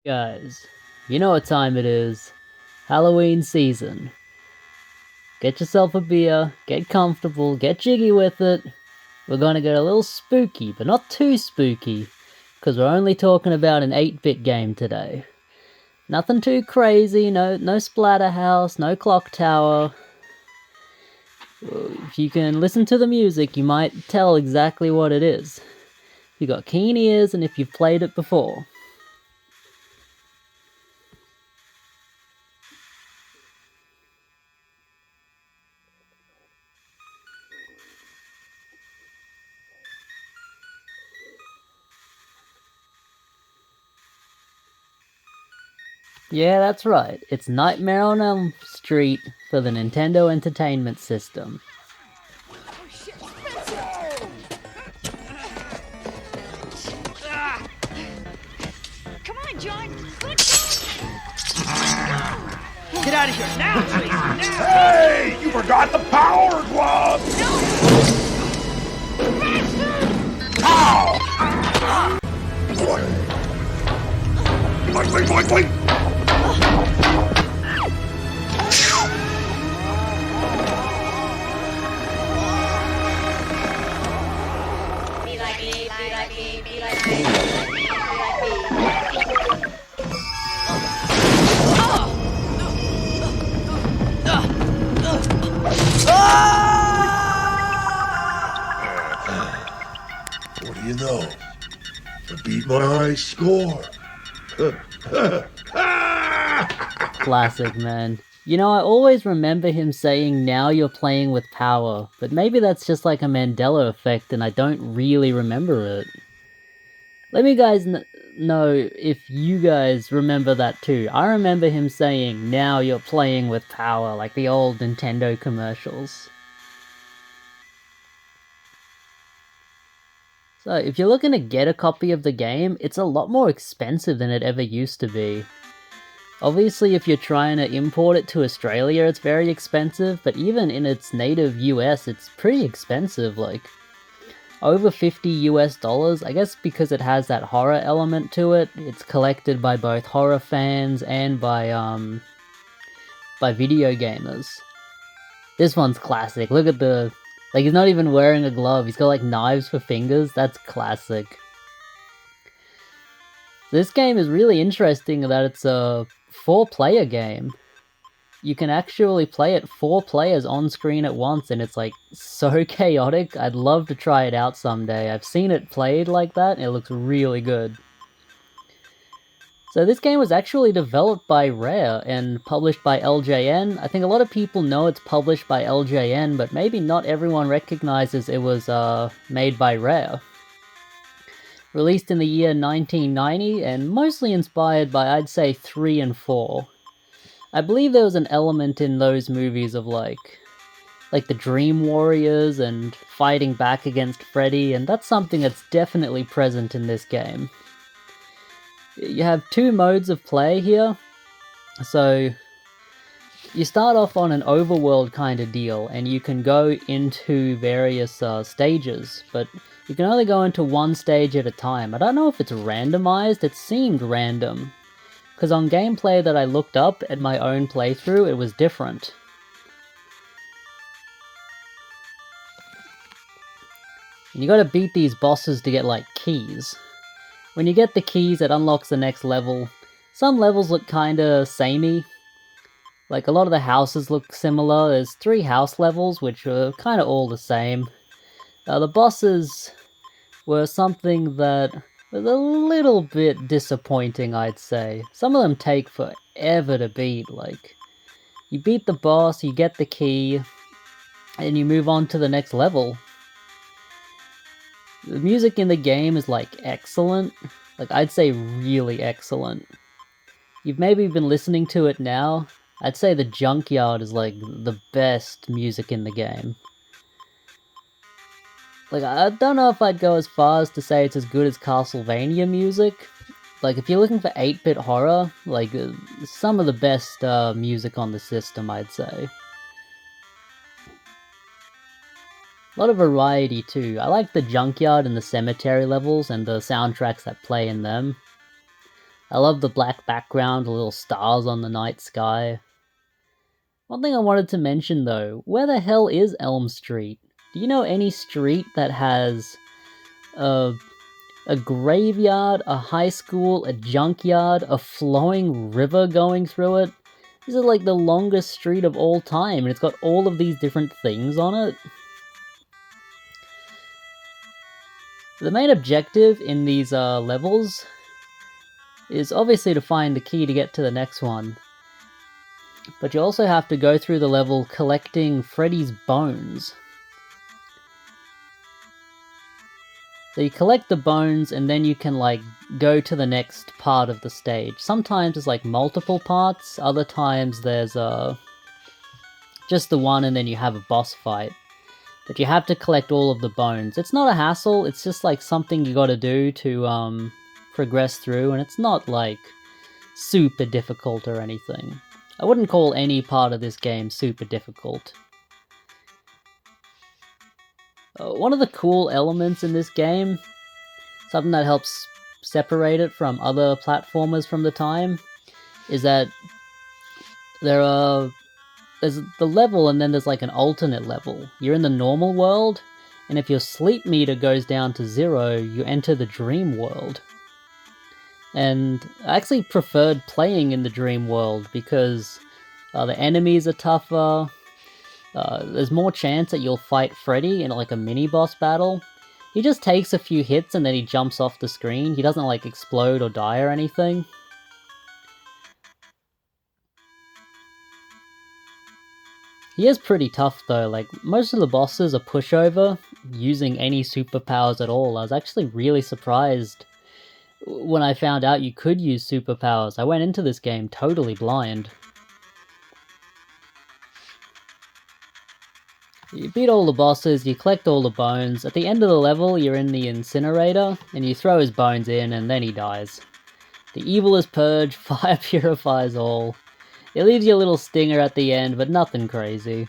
Guys, you know what time it is. Halloween season. Get yourself a beer, get comfortable, get jiggy with it. We're gonna get a little spooky, but not too spooky, because we're only talking about an 8-bit game today. Nothing too crazy, no Splatterhouse, no Clock Tower. If you can listen to the music, you might tell exactly what it is. You got keen ears and if you've played it before. Yeah, that's right. It's Nightmare on Elm Street for the Nintendo Entertainment System. Come on, John. Get out of here now, Tracy. Now. Hey, you forgot the power glove. Ow! Boing, boing, boing. Be like me, be like me, be like me, be like me. What do you know? I beat my high score. Classic, man. You know, I always remember him saying, "Now you're playing with power," but maybe that's just like a Mandela effect and I don't really remember it. Let me guys know if you guys remember that too. I remember him saying, "Now you're playing with power," like the old Nintendo commercials. So, if you're looking to get a copy of the game, it's a lot more expensive than it ever used to be. Obviously, if you're trying to import it to Australia, it's very expensive, but even in its native US, it's pretty expensive, like over $50 I guess because it has that horror element to it. It's collected by both horror fans and by video gamers. This one's classic. Look at like he's not even wearing a glove. He's got like knives for fingers. That's classic. This game is really interesting that it's a 4-player game. You can actually play it 4 players on screen at once, and it's like so chaotic. I'd love to try it out someday. I've seen it played like that, and it looks really good. So this game was actually developed by Rare and published by LJN. I think a lot of people know it's published by LJN, but maybe not everyone recognizes it was made by Rare. Released in the year 1990 and mostly inspired by, I'd say, 3 and 4. I believe there was an element in those movies of like the Dream Warriors and fighting back against Freddy, and that's something that's definitely present in this game. You have 2 modes of play here. So you start off on an overworld kind of deal, and you can go into various stages, but you can only go into one stage at a time. I don't know if it's randomized, it seemed random. Because on gameplay that I looked up at my own playthrough, it was different. And you gotta beat these bosses to get, like, keys. When you get the keys, it unlocks the next level. Some levels look kinda samey. Like, a lot of the houses look similar. There's 3 house levels, which are kinda all the same. The bosses were something that was a little bit disappointing, I'd say. Some of them take forever to beat, like, you beat the boss, you get the key, and you move on to the next level. The music in the game is, like, excellent. Like, I'd say really excellent. You've maybe been listening to it now. I'd say the Junkyard is, like, the best music in the game. Like, I don't know if I'd go as far as to say it's as good as Castlevania music. Like, if you're looking for 8-bit horror, like, some of the best music on the system, I'd say. A lot of variety, too. I like the Junkyard and the Cemetery levels and the soundtracks that play in them. I love the black background, the little stars on the night sky. One thing I wanted to mention though, where the hell is Elm Street? Do you know any street that has a, a graveyard, a high school, a junkyard, a flowing river going through it? This is like the longest street of all time, and it's got all of these different things on it. The main objective in these levels is obviously to find the key to get to the next one. But you also have to go through the level collecting Freddy's bones. So you collect the bones and then you can like go to the next part of the stage. Sometimes there's like multiple parts, other times there's just the one and then you have a boss fight. But you have to collect all of the bones. It's not a hassle, it's just like something you gotta do to progress through, and it's not like super difficult or anything. I wouldn't call any part of this game super difficult. One of the cool elements in this game, something that helps separate it from other platformers from the time, is that there's the level and then there's like an alternate level. You're in the normal world, and if your sleep meter goes down to 0, you enter the dream world. And I actually preferred playing in the dream world because the enemies are tougher. There's more chance that you'll fight Freddy in like a mini-boss battle. He just takes a few hits and then he jumps off the screen. He doesn't like explode or die or anything. He is pretty tough though, like most of the bosses are pushover, using any superpowers at all. I was actually really surprised when I found out you could use superpowers. I went into this game totally blind. You beat all the bosses, you collect all the bones. At the end of the level, you're in the incinerator, and you throw his bones in, and then he dies. The evil is purged, fire purifies all. It leaves you a little stinger at the end, but nothing crazy.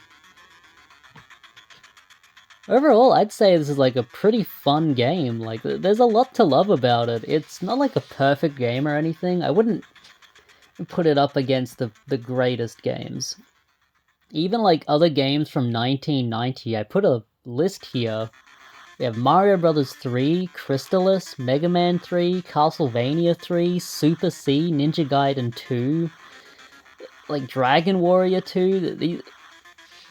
Overall, I'd say this is like a pretty fun game. Like, there's a lot to love about it. It's not like a perfect game or anything. I wouldn't put it up against the greatest games. Even like other games from 1990, I put a list here. We have Mario Bros. 3, Crystalis, Mega Man 3, Castlevania 3, Super C, Ninja Gaiden 2, like Dragon Warrior 2.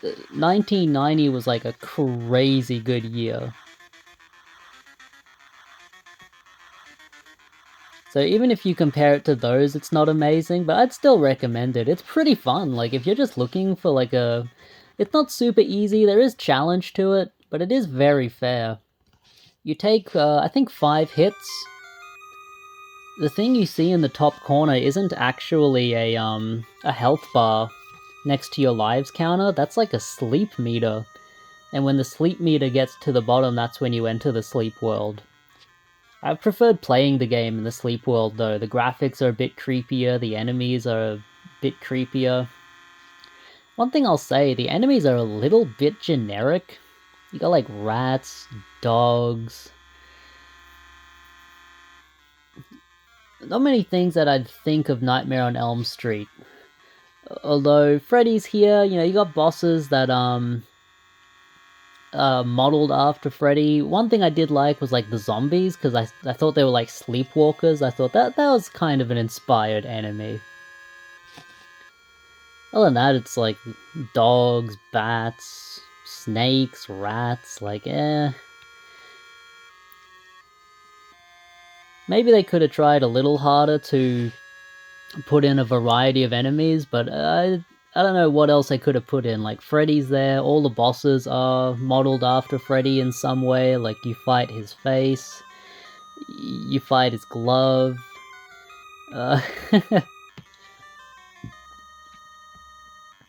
1990 was like a crazy good year. So even if you compare it to those, it's not amazing, but I'd still recommend it. It's pretty fun. Like, if you're just looking for like a... It's not super easy, there is challenge to it, but it is very fair. You take, I think 5 hits. The thing you see in the top corner isn't actually a health bar next to your lives counter. That's like a sleep meter. And when the sleep meter gets to the bottom, that's when you enter the sleep world. I've preferred playing the game in the sleep world though. The graphics are a bit creepier, the enemies are a bit creepier. One thing I'll say, the enemies are a little bit generic. You got like rats, dogs. Not many things that I'd think of Nightmare on Elm Street. Although Freddy's here, you know, you got bosses that modeled after Freddy. One thing I did like was like the zombies, because I thought they were like sleepwalkers. I thought that was kind of an inspired enemy. Other than that, it's like dogs, bats, snakes, rats, like Maybe they could have tried a little harder to put in a variety of enemies, but I don't know what else they could have put in. Like, Freddy's there, all the bosses are modeled after Freddy in some way. Like, you fight his face, you fight his glove.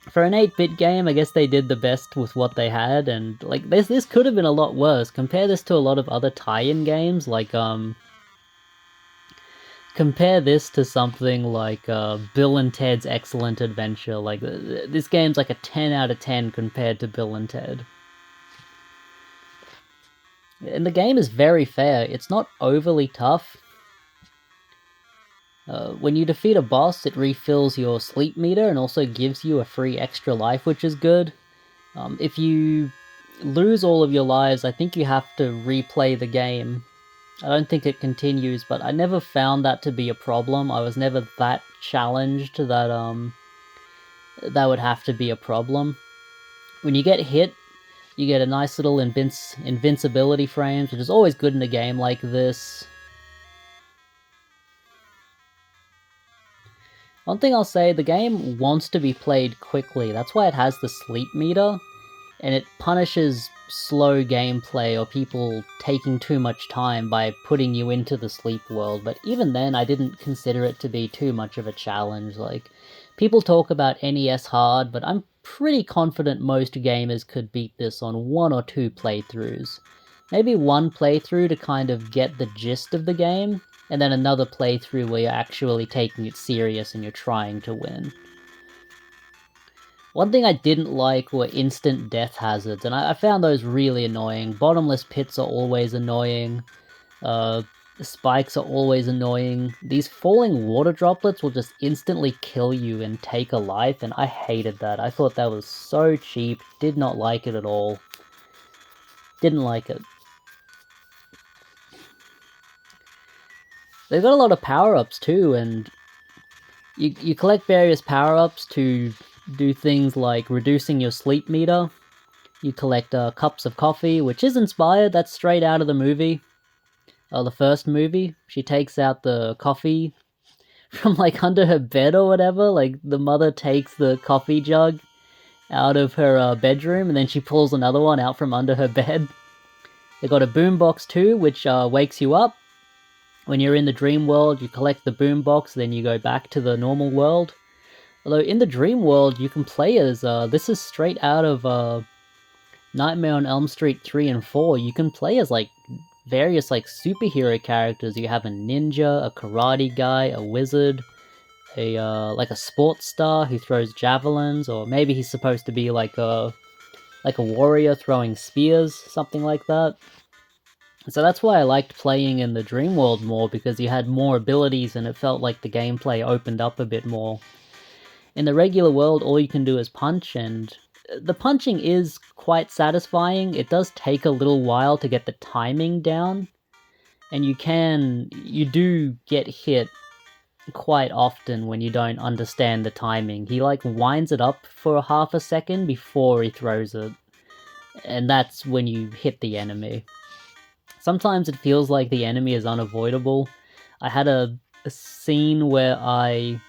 For an 8-bit game, I guess they did the best with what they had, and like this could have been a lot worse. Compare this to a lot of other tie-in games, like compare this to something like Bill and Ted's Excellent Adventure. Like, this game's like a 10 out of 10 compared to Bill and Ted. And the game is very fair. It's not overly tough. When you defeat a boss, it refills your sleep meter and also gives you a free extra life, which is good. If you lose all of your lives, I think you have to replay the game. I don't think it continues, but I never found that to be a problem. I was never that challenged that would have to be a problem. When you get hit, you get a nice little invincibility frames, which is always good in a game like this. One thing I'll say, the game wants to be played quickly. That's why it has the sleep meter, and it punishes slow gameplay or people taking too much time by putting you into the sleep world. But even then, I didn't consider it to be too much of a challenge. Like, people talk about NES hard, but I'm pretty confident most gamers could beat this on 1 or 2 playthroughs. Maybe 1 playthrough to kind of get the gist of the game, and then another playthrough where you're actually taking it serious and you're trying to win. One thing I didn't like were instant death hazards, and I found those really annoying. Bottomless pits are always annoying. Spikes are always annoying. These falling water droplets will just instantly kill you and take a life, and I hated that. I thought that was so cheap. Did not like it at all. Didn't like it. They've got a lot of power-ups too, and you collect various power-ups to do things like reducing your sleep meter. You collect cups of coffee, which is inspired. That's straight out of the movie. The first movie. She takes out the coffee from like under her bed or whatever. Like the mother takes the coffee jug out of her bedroom and then she pulls another one out from under her bed. They got a boombox too, which wakes you up. When you're in the dream world, you collect the boombox, then you go back to the normal world. Although in the dream world, you can play as, this is straight out of Nightmare on Elm Street 3 and 4. You can play as like various like superhero characters. You have a ninja, a karate guy, a wizard, a like a sports star who throws javelins, or maybe he's supposed to be like a warrior throwing spears, something like that. So that's why I liked playing in the dream world more, because you had more abilities and it felt like the gameplay opened up a bit more. In the regular world, all you can do is punch, and the punching is quite satisfying. It does take a little while to get the timing down, and you do get hit quite often when you don't understand the timing. He like winds it up for half a second before he throws it, and that's when you hit the enemy. Sometimes it feels like the enemy is unavoidable. I had a scene where I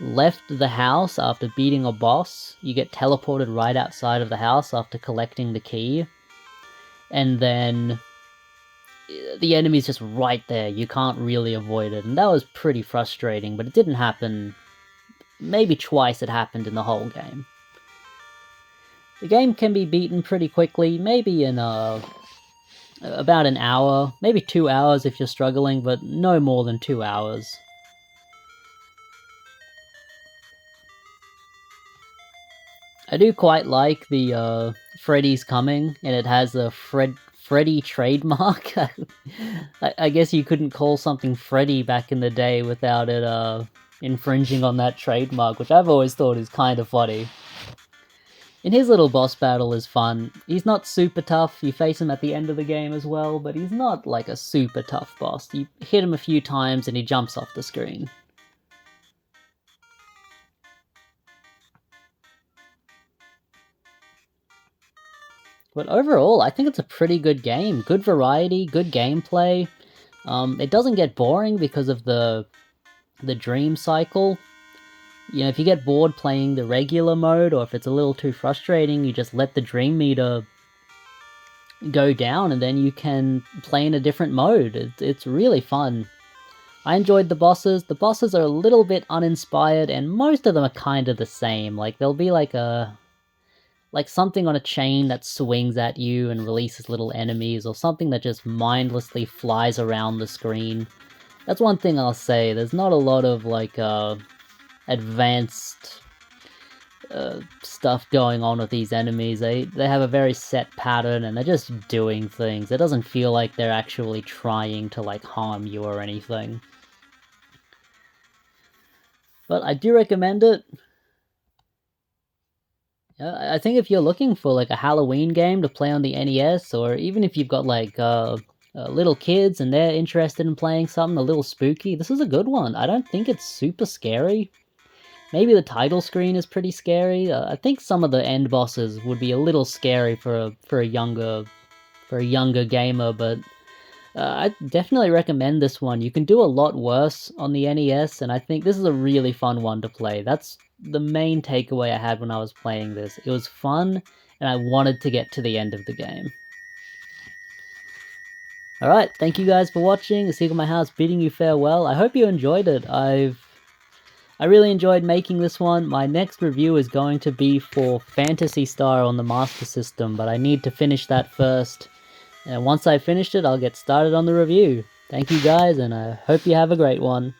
left the house after beating a boss. You get teleported right outside of the house after collecting the key. And then the enemy's just right there. You can't really avoid it. And that was pretty frustrating, but it didn't happen. Maybe twice it happened in the whole game. The game can be beaten pretty quickly, maybe in about an hour, maybe 2 hours if you're struggling, but no more than 2 hours. I do quite like the Freddy's Coming, and it has a Freddy trademark. I guess you couldn't call something Freddy back in the day without it infringing on that trademark, which I've always thought is kind of funny. And his little boss battle is fun. He's not super tough. You face him at the end of the game as well, but he's not like a super tough boss. You hit him a few times and he jumps off the screen. But overall, I think it's a pretty good game. Good variety, good gameplay. It doesn't get boring because of the dream cycle. You know, if you get bored playing the regular mode, or if it's a little too frustrating, you just let the dream meter go down and then you can play in a different mode. It's really fun. I enjoyed the bosses. The bosses are a little bit uninspired, and most of them are kind of the same. Like, there'll be like something on a chain that swings at you and releases little enemies, or something that just mindlessly flies around the screen. That's one thing I'll say. There's not a lot of like advanced stuff going on with these enemies. They have a very set pattern and they're just doing things. It doesn't feel like they're actually trying to like harm you or anything. But I do recommend it. I think if you're looking for like a Halloween game to play on the NES, or even if you've got like little kids and they're interested in playing something a little spooky, this is a good one. I don't think it's super scary. Maybe the title screen is pretty scary. I think some of the end bosses would be a little scary for a younger gamer, but I definitely recommend this one. You can do a lot worse on the NES, and I think this is a really fun one to play. That's the main takeaway I had when I was playing this. It was fun, and I wanted to get to the end of the game. Alright, thank you guys for watching. The Secret of My House bidding you farewell. I hope you enjoyed it. I really enjoyed making this one. My next review is going to be for Phantasy Star on the Master System, but I need to finish that first. And once I've finished it, I'll get started on the review. Thank you guys, and I hope you have a great one.